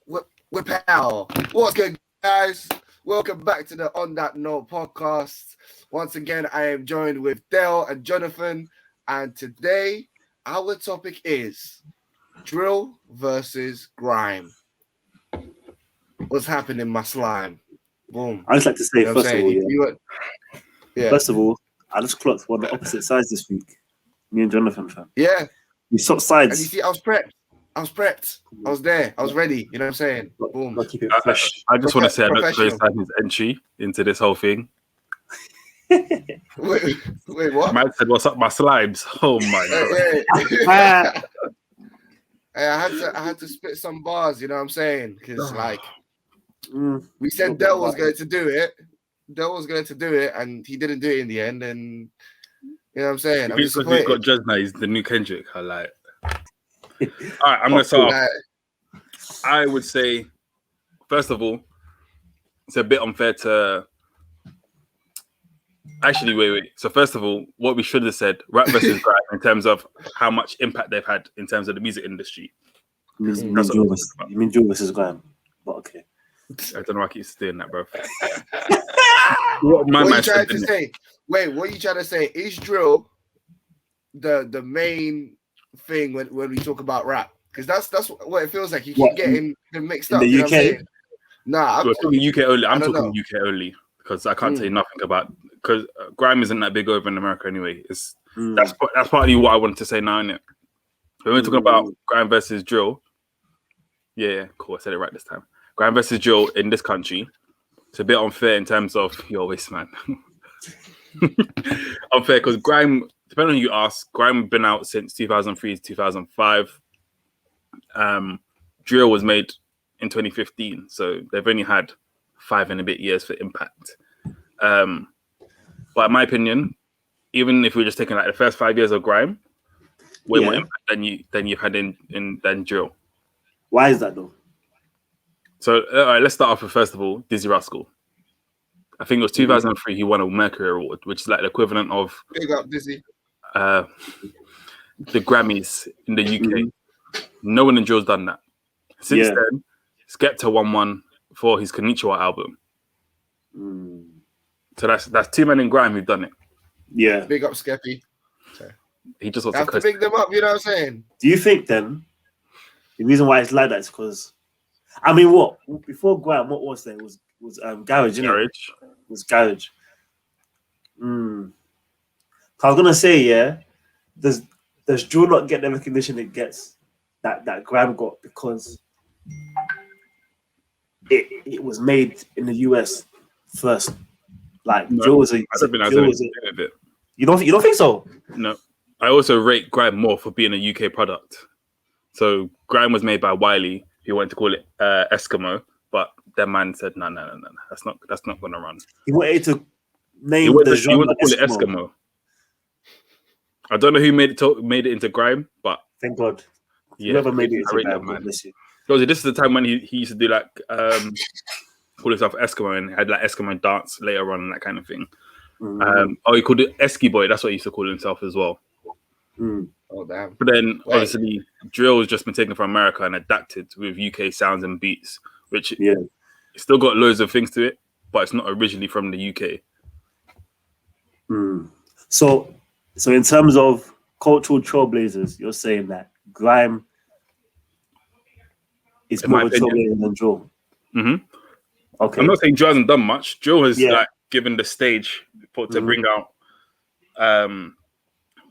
Whip out. What's good, guys? Welcome back to the On That Note podcast. Once again, I am joined with Dale and Jonathan, and today our topic is drill versus grime. What's happening, my slime? Boom. I just like to say, first of all, First of all, I just clocked one of the opposite sides this week. Me and Jonathan, fam. Yeah. We swapped sides. And you see, I was prepped. I was there. I was ready. You know what I'm saying? Boom. Keep it fresh. I just want to say I don't criticize his entry into this whole thing. Wait, what? Man said, "What's up, my slimes?" Oh my god! I had to spit some bars. You know what I'm saying? Because we said Del was going to do it. And he didn't do it in the end. And you know what I'm saying? I'm because he's got judged now. He's the new Kendrick. I like. All right, I'm gonna start off. I would say, first of all, it's a bit unfair to. Actually, wait. So first of all, what we should have said, rap versus grime, in terms of how much impact they've had in terms of the music industry. You mean drill versus grime? But okay. I don't know why I keep doing that, bro. What are you trying to say? Wait, what are you trying to say? Is drill the main thing when we talk about rap? Because that's what it feels like. You keep getting them mixed up. In the UK? Nah, I'm talking UK only. I'm talking UK only because I can't say nothing about because grime isn't that big over in America anyway. That's partly what I wanted to say now, innit? When we're talking about grime versus drill, yeah, cool. I said it right this time. Grime versus drill in this country, it's a bit unfair in terms of your waste, man. Unfair because grime, depending on who you ask, grime has been out since 2003 to 2005. Drill was made in 2015, so they've only had 5 and a bit years for impact. But in my opinion, even if we're just taking like the first 5 years of grime, way more impact than you've had than drill. Why is that though? So all right, let's start off with first of all Dizzy Rascal. I think it was 2003 he won a Mercury Award, which is like the equivalent of big up Dizzy. The Grammys in the UK. No one in drill's done that. Since then, Skepta won one for his Konnichiwa album. So that's 2 men in grime who've done it. Yeah. Big up Skeppy. He just wants to big them up, you know what I'm saying? Do you think then the reason why it's like that is because I mean what? Before grime, what was there? Was garage, Garage. It was garage. I was gonna say, does drill not get the recognition it gets that grime got because it was made in the US first. Like drill was a bit. You don't think so? No. I also rate grime more for being a UK product. So grime was made by Wiley, who wanted to call it Eskimo, but that man said no, that's not gonna run. He wanted to name the genre. He wanted to call it Eskimo. I don't know who made it into grime, but thank God. Yeah, whoever made it into grime, man. This is the time when he used to do like call himself Eskimo and had like Eskimo dance later on and that kind of thing. He called it Esky Boy. That's what he used to call himself as well. Oh damn! But then obviously drill has just been taken from America and adapted with UK sounds and beats, which it's still got loads of things to it, but it's not originally from the UK. So in terms of cultural trailblazers, you're saying that grime is more of a trailblazer than drill. Okay. I'm not saying drill hasn't done much. Drill has like given the stage to bring out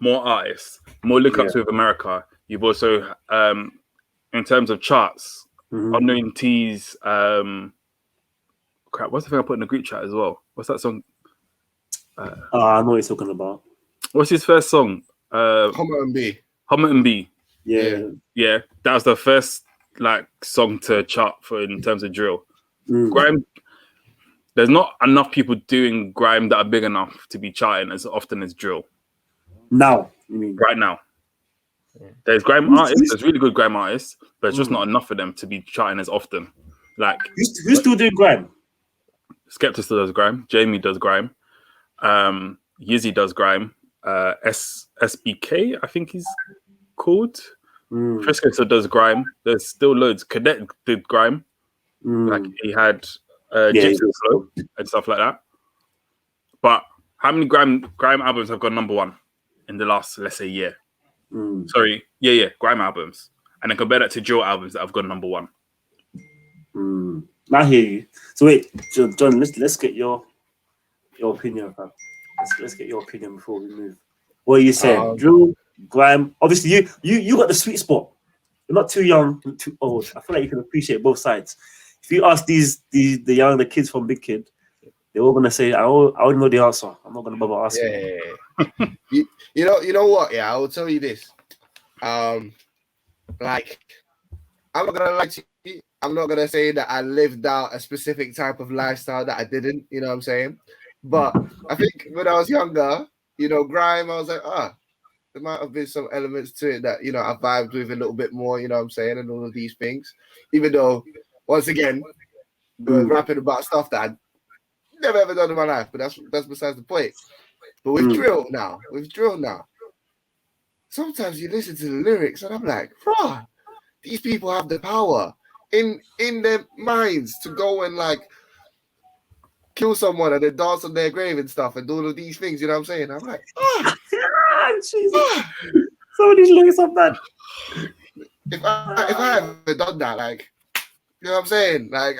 more artists, more link-ups with America. You've also, in terms of charts, Unknown T's, what's the thing I put in the group chat as well? What's that song? I know what you're talking about. What's his first song? Homer and B. Yeah. That was the first like song to chart for in terms of drill. Grime. There's not enough people doing grime that are big enough to be charting as often as drill. Now, you mean right now? There's grime artists. There's really good grime artists, but it's just not enough for them to be charting as often. Like who's still doing grime? Skepta still does grime. Jamie does grime. Yizzy does grime. SBK, I think he's called. Frisco still does grime. There's still loads. Cadet did grime. Like he had Gypsy Flow and stuff like that. But how many grime albums have gone number one in the last, let's say, year? Sorry, grime albums, and then compare that to drill albums that have gone number one. I hear you. So wait, John, let's get your opinion, fam. Let's get your opinion before we move. What are you saying? Drill, grime. Obviously, you got the sweet spot. You're not too young, not too old. I feel like you can appreciate both sides. If you ask the kids from Big Kid, they're all gonna say, I already know the answer. I'm not gonna bother asking. Yeah. you know what? Yeah, I will tell you this. Like, I'm not gonna lie to you. I'm not gonna say that I lived out a specific type of lifestyle that I didn't. You know what I'm saying? But I think when I was younger, grime, I was like, there might have been some elements to it that, I vibed with a little bit more, you know what I'm saying, and all of these things. Even though, once again, we're rapping about stuff that I never ever done in my life, but that's besides the point. But with drill now, sometimes you listen to the lyrics and I'm like, these people have the power in their minds to go and like kill someone and then dance on their grave and stuff and do all of these things, you know what I'm saying? I'm like, some of these lyrics are bad. If I haven't done that, like, you know what I'm saying? Like,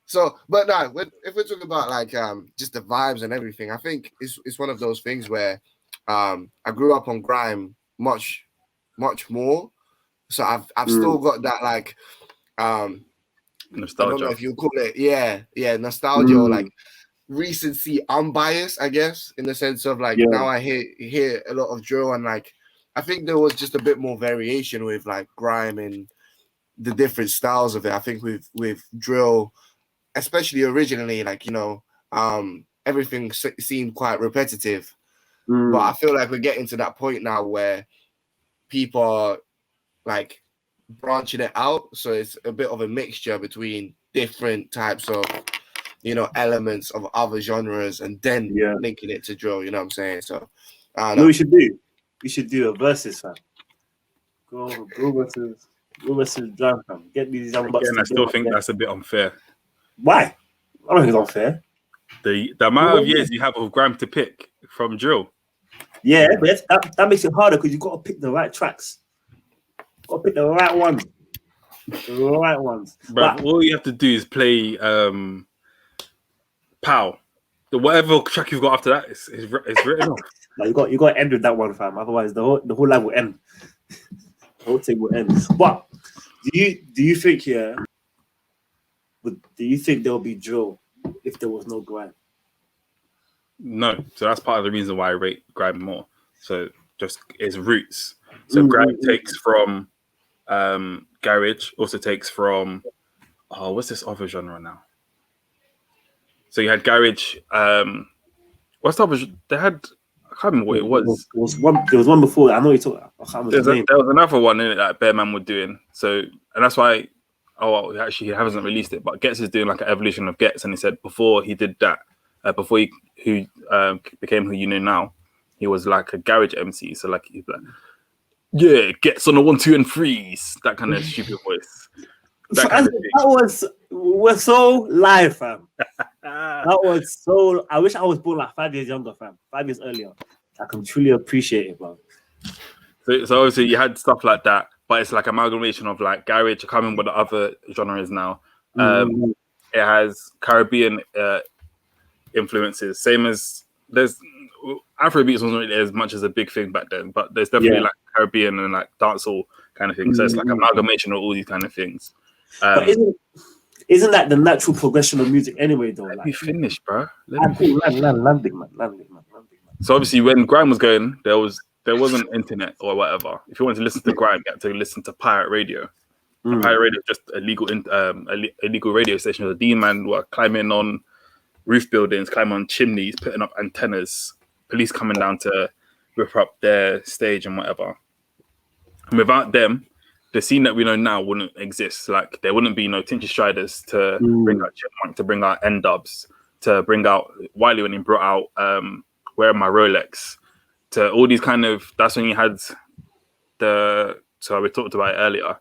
So, but no, if we're talking about like just the vibes and everything, I think it's one of those things where I grew up on grime much more, so I've still got that like nostalgia. I don't know if you call it nostalgia or like recency unbiased, I guess, in the sense of like now I hear a lot of drill and like I think there was just a bit more variation with like grime and the different styles of it. I think with drill, especially originally, like, everything seemed quite repetitive. But I feel like we're getting to that point now where people are like branching it out. So it's a bit of a mixture between different types of, elements of other genres and then linking it to drill, you know what I'm saying? So, I don't know. We should do? We should do a versus, fam. Go versus drum, fam. Get these young bucks. Again, I still think that's a bit unfair. Why? I don't think it's unfair. The amount of years you have of grime to pick from drill. Yeah, but that makes it harder because you've got to pick the right tracks. Got to pick the right ones. The right ones. But all you have to do is play Pow. Whatever track you've got after that is written off. Like you got to end with that one, fam. Otherwise, the whole live will end. The whole thing will end. But do you think do you think there'll be drill if there was no grime? No. So that's part of the reason why I rate grime more. So just its roots. So grime takes from garage, also takes from what's this other genre now? So you had garage. What's the other? They had. I can't remember what it was. There was one before. I know you talking. I can't remember the name. There was another one in it that Bearman was doing. So, and that's why. He hasn't released it, but Getz is doing like an evolution of Getz, and he said before he did that, before he became who you know now, he was like a garage MC. So like he's like, Getz on the 1, 2, and 3s, that kind of stupid voice. That was so live, fam. That was so. I wish I was born like 5 years younger, fam. 5 years earlier. I can truly appreciate it, man. So obviously you had stuff like that, but it's like amalgamation of like garage. I can't remember what the other genre is now. It has Caribbean influences, same as there's Afrobeats wasn't really as much as a big thing back then, but there's definitely like Caribbean and like dancehall kind of thing. So it's like amalgamation of all these kind of things. But isn't that the natural progression of music anyway, though? Let me finish, bro. Landing, man. So obviously, when grime was going, there wasn't internet or whatever. If you wanted to listen to grime, you had to listen to pirate radio. Pirate radio is just a legal radio station. The D-man were climbing on roof buildings, climbing on chimneys, putting up antennas. Police coming down to rip up their stage and whatever. And without them, the scene that we know now wouldn't exist. Like there wouldn't be no Tinchy Striders to bring out Chipmunk, to bring out N-Dubs, to bring out Wiley when he brought out Where My Rolex, to all these kind of. That's when you had the So we talked about it earlier.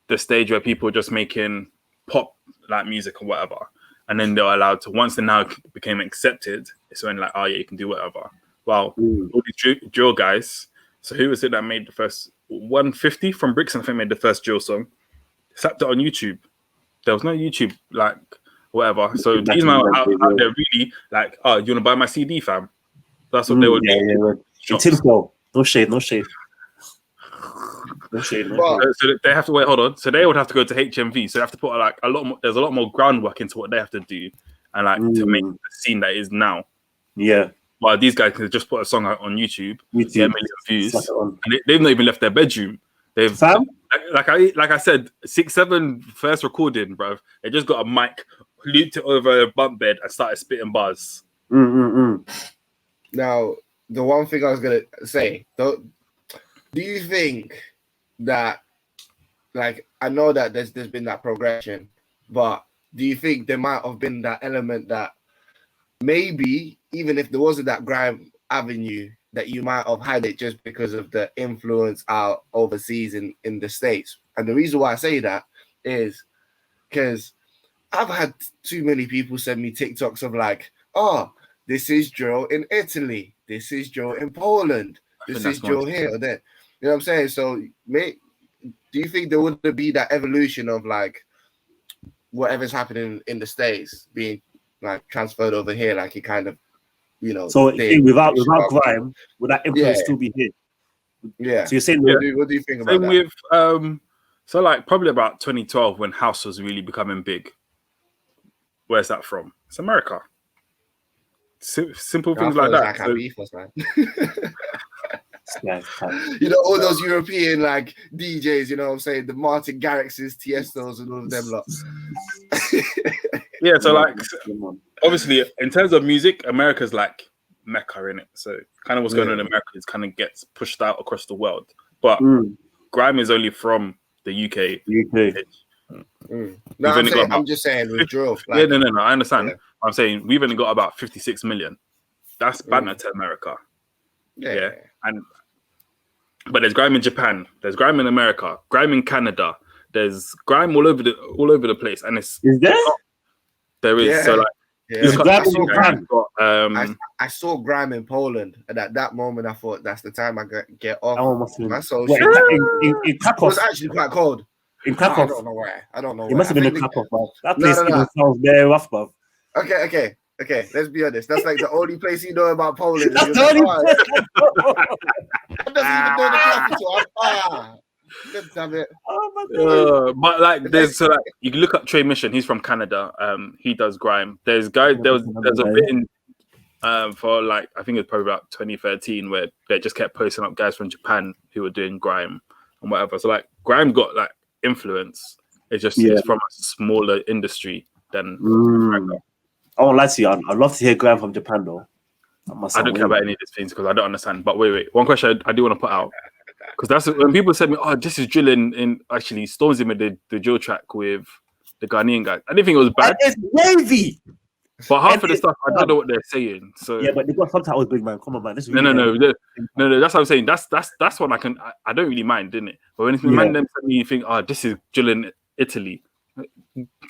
The stage where people are just making pop like music or whatever, and then they're allowed to. Once they now became accepted, it's when like, oh yeah, you can do whatever. Well, all these drill guys. So who was it that made the first 150 from Brixton? I think made the first drill song. Slapped it on YouTube. There was no YouTube like whatever. So these men were out there really like, oh, you want to buy my CD, fam? That's what they were. In tinfoil. No shade. No shade. So they have to wait. Hold on. So they would have to go to HMV. So they have to put like a lot more. There's a lot more groundwork into what they have to do, and like to make the scene that is now. Yeah. While these guys can just put a song out on YouTube, get a million views, and they've not even left their bedroom. They've like I said, 6-7 first recording, bro. They just got a mic, looped it over a bunk bed, and started spitting bars. Now, the one thing I was gonna say, do you think that, like, I know that there's been that progression, but do you think there might have been that element that maybe even if there wasn't that grime avenue, that you might have had it just because of the influence out overseas in the States? And the reason why I say that is because I've had too many people send me TikToks of like, oh, this is drill in Italy, this is drill in Poland, this is drill here or there. You know what I'm saying? So, do you think there would be that evolution of like whatever's happening in the States being like transferred over here, like it kind of, you know? So without grime, would that influence still be here? Yeah. So you're saying, what do you think about same that? With so like probably about 2012 when house was really becoming big. Where's that from? It's America. Simple things like that. So, beefers, man. You know, all those European like DJs, you know what I'm saying? The Martin Garrixes, Tiestos, and all of them lots. Yeah, so like obviously in terms of music, America's like Mecca in it. So kind of what's going on in America is kind of gets pushed out across the world. But grime is only from the UK. No, I'm just saying with drill. Like, no. I understand. Yeah. I'm saying we've only got about 56 million. That's banter to America. Yeah. But there's grime in Japan, there's grime in America, grime in Canada, there's grime all over the place, and is there? There is. So like, I saw grime in Poland, and at that moment I thought that's the time I get off. It was actually quite cold. In Krakow, I don't know where. It must have been in Krakow, bro. That place sounds very rough, bro. Okay. Let's be honest. That's like the only place you know about Poland. That's the only place. I doesn't even know the capital. God damn it. Oh my God. But like, there's so like you can look up Trey Mission. He's from Canada. He does grime. There's guys. There's a bit in for like I think it's probably about 2013 where they just kept posting up guys from Japan who were doing grime and whatever. So like grime got like influence. It's just it's from a smaller industry than. I won't lie to you. I'd love to hear grime from Japan though. I don't care about any of these things because I don't understand. But wait. One question I do want to put out because that's when people said me, "Oh, this is drilling." In actually, Stormzy made the drill track with the Ghanaian guys. I didn't think it was bad. It's wavy. But half of the stuff I don't know what they're saying. So yeah, but they got subtitles, big man. Come on, man. This is no. That's what I'm saying. That's one I don't really mind, didn't it? But when man them send me, you think, "Oh, this is drilling Italy."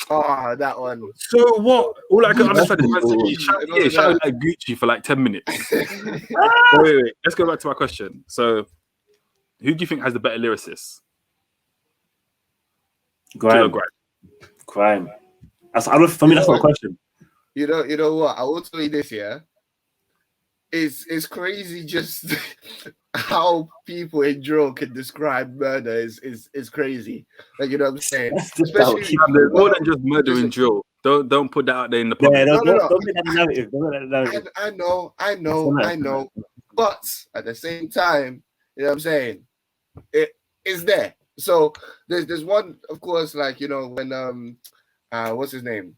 Oh, that one. So what? All I can understand is shouting like Gucci for like 10 minutes. wait. Let's go back to my question. So, who do you think has the better lyricist? Grime. For me, that's not a question. You know what? I will tell you this, yeah. It's crazy just how people in drill can describe murder is crazy. Like, you know what I'm saying? Especially there's more than just murder in drill. Don't put that out there in the public. Yeah, don't make that narrative. I know. But at the same time, you know what I'm saying? It is there. So there's one, of course, like, you know, when what's his name?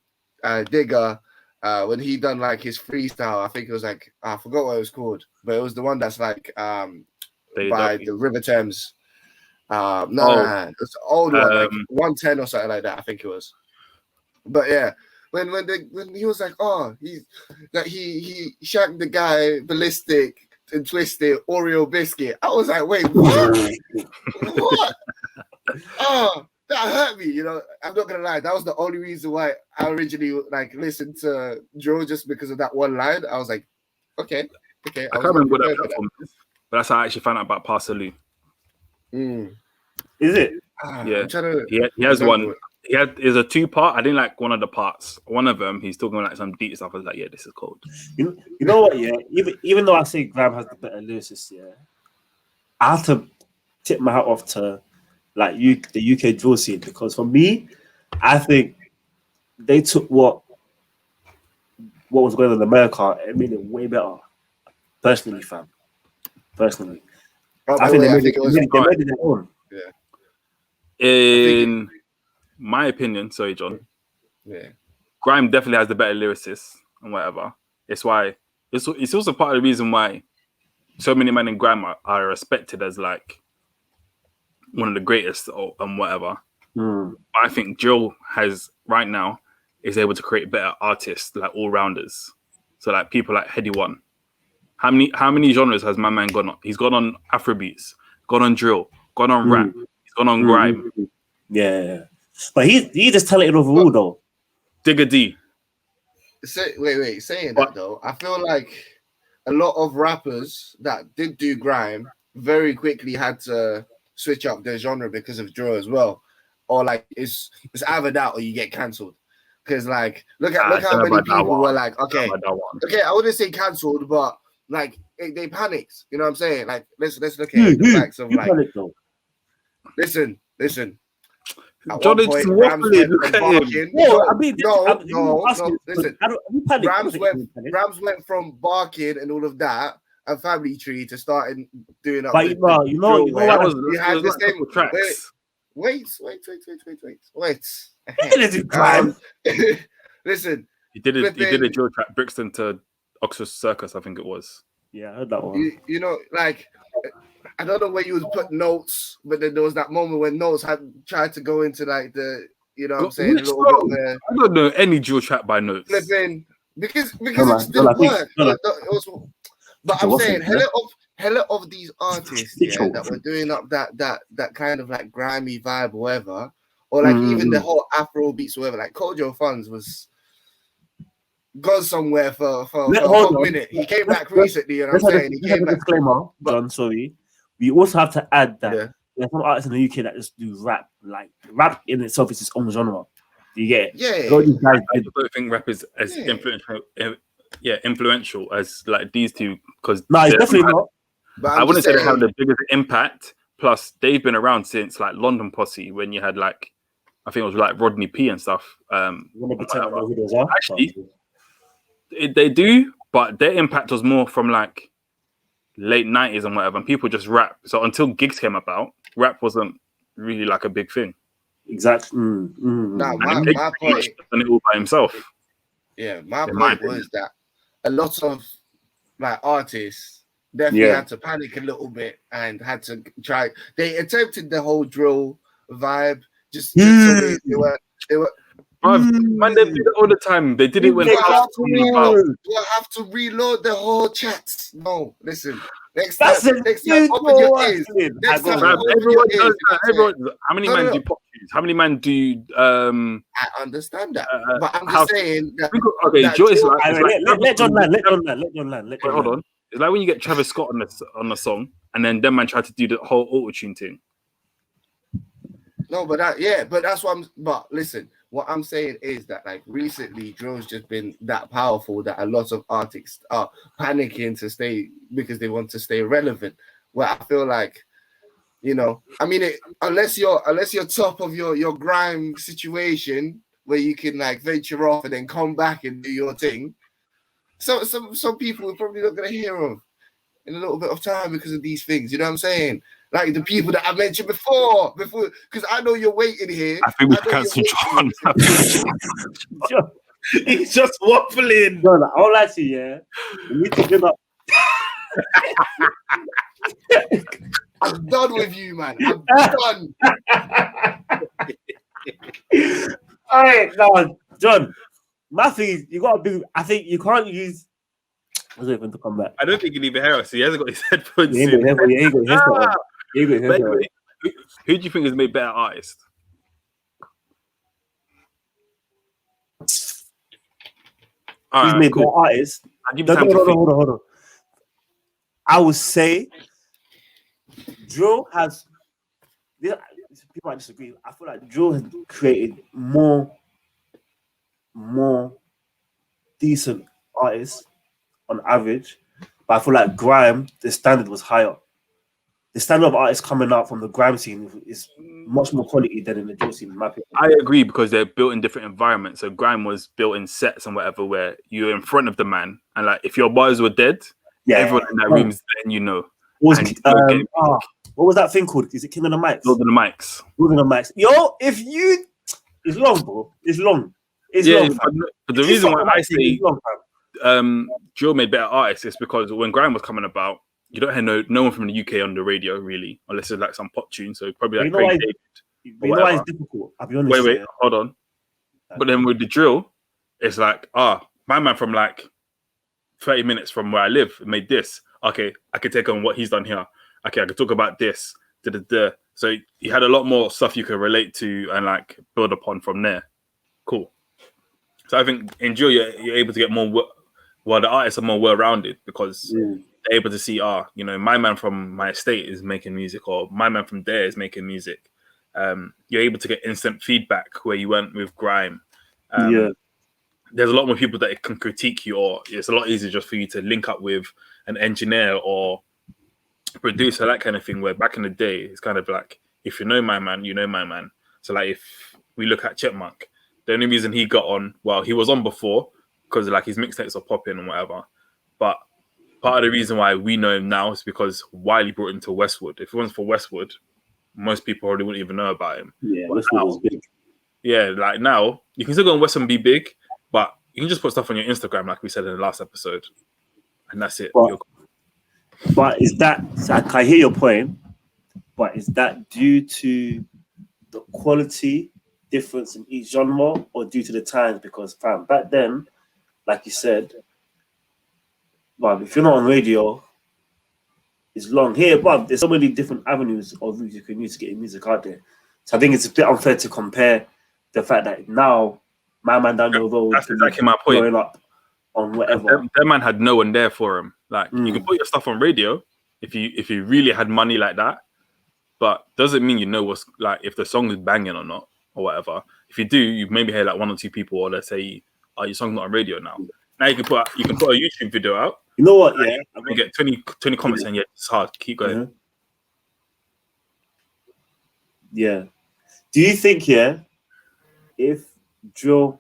Digger. When he done like his freestyle, I think it was like I forgot what it was called, but it was the one that's like by the River Thames. It's an old one, like 110 or something like that. I think it was. But yeah, when he was like, oh, he shagged the guy ballistic and twisted Oreo biscuit. I was like, wait, what? What? Oh, that hurt me. You know, I'm not gonna lie. That was the only reason why I originally like listened to Drill, just because of that one line. I was like, okay. I can't remember what that platform is, but that's how I actually found out about Parsley. Mm. Is it? Yeah, I'm trying to he has one. Is a 2-part. I didn't like one of the parts. One of them, he's talking like some deep stuff. I was like, yeah, this is cold. You know what? Yeah, even though I say Grime has the better lyricist, yeah, I have to tip my hat off to like the UK drill scene, because for me, I think they took what was going on in America and made it way better. Personally, fam. Personally, I think they made it their own. Yeah. In my opinion, sorry, John. Yeah. Grime definitely has the better lyricist and whatever. It's why it's also part of the reason why so many men in Grime are respected as like one of the greatest and whatever. I think Jill has right now is able to create better artists, like all rounders. So like people like Heady One. How many genres has my man gone on? He's gone on Afrobeats, gone on drill, gone on rap, he's gone on grime. Yeah. But he just talented overall though. Digga D. Wait. Saying that though, I feel like a lot of rappers that did do grime very quickly had to switch up their genre because of drill as well, or like it's either that or you get cancelled. Because like look how many people were like, okay, I wouldn't say cancelled, but like they panicked. You know what I'm saying? Like let's look at the facts of like. Listen. At John one point, Rams went from barking. Listen. Rams went from barking and all of that, and Family Tree to starting doing up. But you know what was the same tracks. Wait. Listen. He did a drill track, Brixton to Oxford Circus, I think it was. Yeah, I heard that one. You know, like I don't know where you would put Notes, but then there was that moment when Notes had tried to go into like the, you know what I'm saying, a little bit of a, I don't know any drill track by Notes. Flipping, because it didn't work. But I'm saying hella of these artists that were doing up that kind of like grimy vibe or whatever, or like even the whole Afro beats or whatever, like Kojo Funds was gone somewhere for a minute. He came back recently, you know what I'm saying? He came back. Disclaimer, John, sorry. We also have to add that there's some artists in the UK that just do rap. Like rap in itself is its own genre. Do you get it? Yeah. I don't think rap is as influential as like these two, because it's definitely not. But I wouldn't say they have the biggest impact. Plus, they've been around since like London Posse, when you had like, I think it was like Rodney P and stuff. Actually, they do, but their impact was more from like late 90s and whatever, and people just rap. So until gigs came about, rap wasn't really like a big thing. Exactly. Nah, my point, done it all by himself. Yeah, my point was that a lot of like artists definitely had to panic a little bit and had to try. They attempted the whole drill vibe, just so they were. Man, they do it all the time. They did it when you have to reload the whole chats. No, listen. Next time, open your ears. Everyone does that. Everyone. How many men do pop shoes? How many men do? I understand that, but I'm just saying. Okay, Joyce. Let John land. Hold on. It's like when you get Travis Scott on the song, and then them man try to do the whole auto-tune thing. No, but that's what But listen, what I'm saying is that like recently, drill's just been that powerful that a lot of artists are panicking to stay because they want to stay relevant. Where I feel like, you know, I mean, unless you're top of your grime situation where you can like venture off and then come back and do your thing. So some people we're probably not gonna hear of in a little bit of time because of these things. You know what I'm saying? Like the people that I mentioned before, because I know you're waiting here. I think we can cancel John. He's just waffling. John, I won't lie to you, we need to give up. I'm done with you, man. I'm done. All right, now, John, my thing is, you gotta be. I think you can't use Let's wait for him to come back. I don't think he can even hear us. He hasn't got his headphones. He ain't got his headphones on. He ain't got his But headphones on. anyway, who do you think has made better artists? He's made better artists. I'll give you time to think. Hold on. I would say Drill has. People might disagree. I feel like Drill has created more decent artists on average, but I feel like Grime, the standard was higher. The standard of artists coming out from the Grime scene is much more quality than in the Drill scene, in my opinion. I agree because they're built in different environments. So Grime was built in sets and whatever, where you're in front of the man, and like if your bars were dead, everyone in that room's letting you know. What was that thing called? Is it King of the Mics? Building the mics. Building the Mics. Yo, it's long, bro. It's long. But the reason why I say Drill made better artists is because when Grime was coming about, you don't hear no one from the UK on the radio really, unless it's like some pop tune. So probably like Craig David. You know why it's difficult? I'll be honest. Wait, hold on. But then with the Drill, it's like, my man from like 30 minutes from where I live made this. Okay, I could take on what he's done here. Okay, I could talk about this. So you had a lot more stuff you could relate to and like build upon from there. Cool. So I think in Drill, you're able to get more. Well, the artists are more well-rounded because they're able to see, my man from my estate is making music, or my man from there is making music. You're able to get instant feedback where you went with Grime. There's a lot more people that can critique you, or it's a lot easier just for you to link up with an engineer or producer, that kind of thing. Where back in the day, it's kind of like, if you know my man, you know my man. So like if we look at Chipmunk, the only reason he got on, well, he was on before because like his mixtapes are popping and whatever. But part of the reason why we know him now is because Wiley brought him to Westwood. If it wasn't for Westwood, most people probably wouldn't even know about him. Yeah, Westwood was big. Yeah, like now, you can still go on Westwood and be big, but you can just put stuff on your Instagram, like we said in the last episode. And that's it. But is that, I hear your point, but is that due to the quality difference in each genre or due to the times? Because back then, like you said, but if you're not on radio, it's long. Here, but there's so many different avenues or routes you can use to get your music out there. So I think it's a bit unfair to compare the fact that now my man down the road, that's exactly my point. Growing up on whatever. That man had no one there for him. Like you can put your stuff on radio if you really had money like that, but doesn't mean you know what's like if the song is banging or not or whatever. If you do, you maybe hear like one or two people, or let's say, your song's not on radio now. Now you can put a YouTube video out. You know what? Yeah, you get 20 comments and it's hard. Keep going. Mm-hmm. Yeah. Do you think, if Drill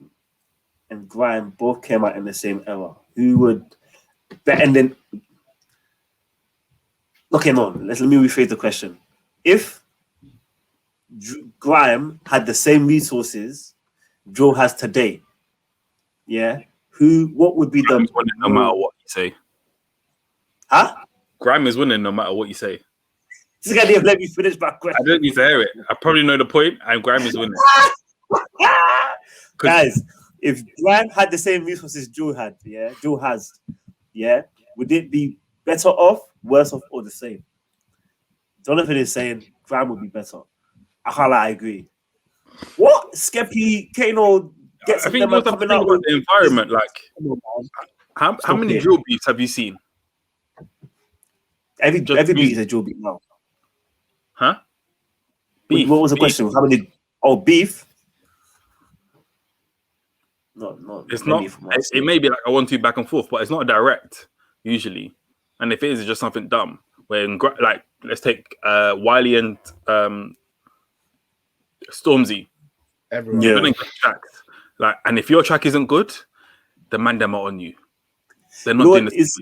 and Grime both came out in the same era, who would bet? And then, okay, no, let me rephrase the question. If Grime had the same resources Drill has today, what would be Grime is winning no matter what you say? Huh? Grime is winning no matter what you say. This guy didn't let me finish my question. I don't need to hear it. I probably know the point, and Grime is winning. Guys, if Grime had the same resources Drill had, Drill has, would it be better off, worse off, or the same? Jonathan is saying Grime would be better. I agree. What? Skeppy, Kano gets I think you have to think about the environment. Like, how many drill beats have you seen? Every beat is a drill beat now. Huh? Beef. What was the question? How many? Oh, beef. No, it's not. It may be like a 1-2 back and forth, but it's not direct usually. And if it is, it's just something dumb. When like let's take Wiley and Stormzy. Everyone. Tracks. Like, and if your track isn't good, the man them are on you. They're not doing this.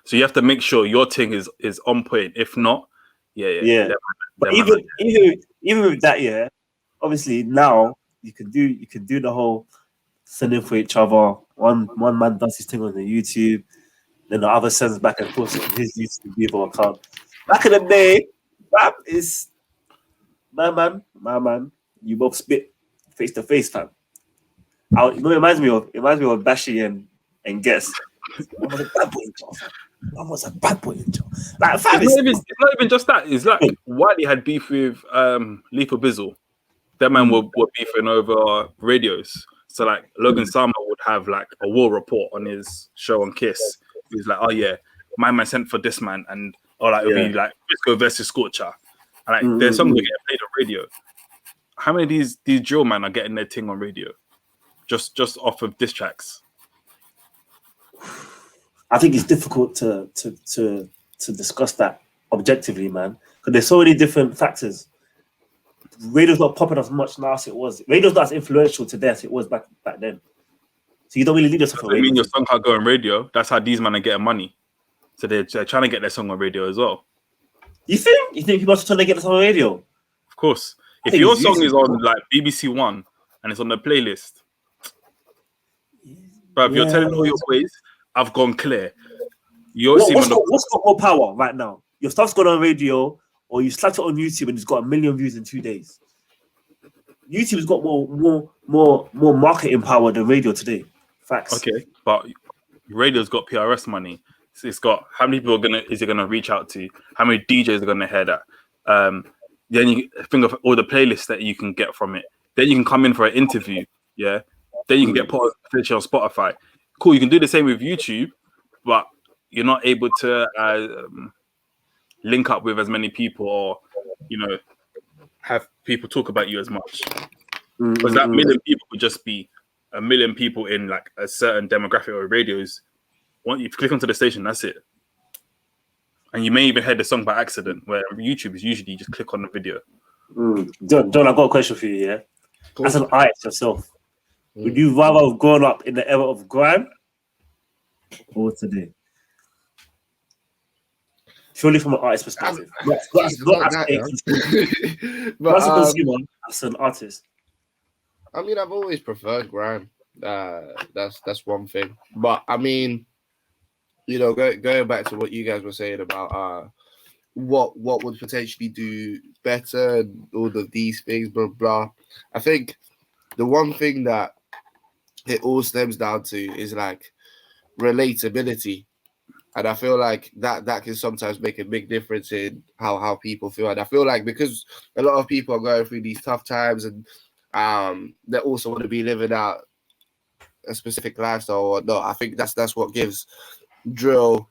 So you have to make sure your thing is on point. If not, But even with that, obviously now you can do the whole sending for each other. One man does his thing on the YouTube, then the other sends back and forth on his YouTube account. Back in the day, rap is my man. You both spit face to face, fam. It reminds me of Bashi and Guess. I was a bad boy in jail. I was a bad boy in jail. Like, fam, It's not even just that. It's like Wiley had beef with Lethal Bizzle. That man were beefing over radios. So like Logan Sama would have like a war report on his show on Kiss. He's like, oh yeah, my man sent for this man, and like it'll be like Briscoe versus Scorcher. And like their songs are getting played on radio. How many of these drill men are getting their thing on radio? Just off of diss tracks. I think it's difficult to discuss that objectively, man, because there's so many different factors. Radio's not popping as much now as it was. Radio's not as influential today as it was back then. So you don't really need yourself on radio. I mean, your song can't go on radio. That's how these men are getting money. So they're trying to get their song on radio as well. You think people are trying to get their song on radio? Of course. If your song is on like BBC One and it's on the playlist, but if you're telling all your ways, I've gone clear. What's got more power right now? Your stuff's gone on radio, or you slapped it on YouTube and it's got 1 million views in 2 days. YouTube's got more marketing power than radio today. Facts. Okay, but radio's got PRS money. So it's got how many people is it gonna reach out to? How many DJs are gonna hear that? Then you think of all the playlists that you can get from it. Then you can come in for an interview. Yeah. Then you can get put potentially on Spotify. Cool. You can do the same with YouTube, but you're not able to link up with as many people, or have people talk about you as much. Because that million people would just be 1 million people in like a certain demographic or radios. Once you click onto the station, that's it. And you may even hear the song by accident, where YouTube is usually just click on the video. John, I've got a question for you, yeah? Cool. As an artist yourself, would you rather have grown up in the era of grime or today? Surely from an artist perspective. Not as a consumer, as an artist. I mean, I've always preferred grime. That's one thing. But I mean, going back to what you guys were saying about what would potentially do better and all of these things, blah blah. I think the one thing that it all stems down to is like relatability, and I feel like that can sometimes make a big difference in how people feel. And I feel like because a lot of people are going through these tough times, and they also want to be living out a specific lifestyle or not. I think that's what gives drill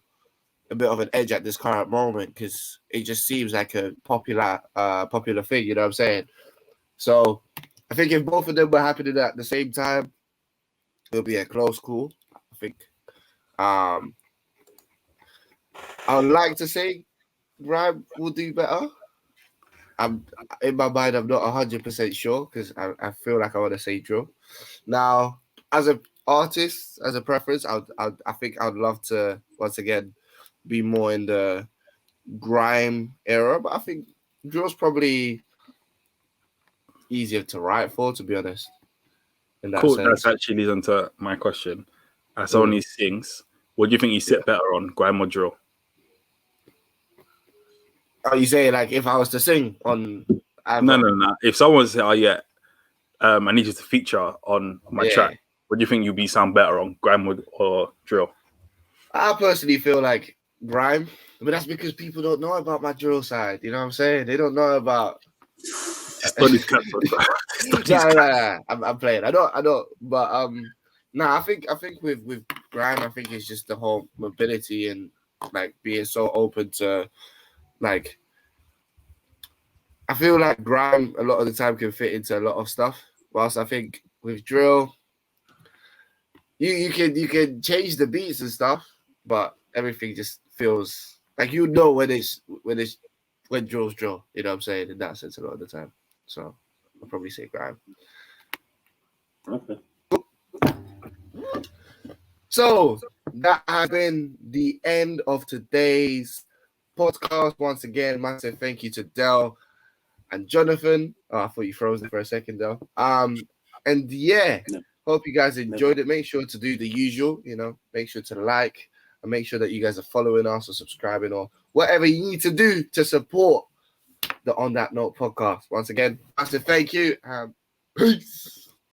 a bit of an edge at this current moment, because it just seems like a popular thing, you know what I'm saying? So I think if both of them were happening at the same time, it'll be a close call. I think I would like to say Grime will do better. I'm in my mind, I'm not 100% sure, because I feel like I want to say drill. Now, as an artist, as a preference, I think I'd love to once again be more in the grime era, but I think drill's probably easier to write for, to be honest. In that sense. That actually leads on to my question. As someone who sings, what do you think you sit better on, grime or drill? Are you saying like if I was to sing on? No. If someone was to say, "Oh yeah, I need you to feature on my track," what do you think you'd sound better on, grime or drill? I personally feel like grime, but that's because people don't know about my drill side. You know what I'm saying? They don't know about. Studies cancelled. I'm playing. I don't. But I think with grime, I think it's just the whole mobility and like being so open to like. I feel like grime a lot of the time can fit into a lot of stuff, whilst I think with drill, you can change the beats and stuff, but everything just feels like when drill's drill. You know what I'm saying? In that sense, a lot of the time. So I'll probably say grime. Okay. So that has been the end of today's podcast. Once again, massive thank you to Del and Jonathan. Oh, I thought you froze it for a second, Del. And yeah, hope you guys enjoyed it. Make sure to do the usual, make sure to like and make sure that you guys are following us or subscribing or whatever you need to do to support the On That Note podcast. Once again, massive thank you. Peace.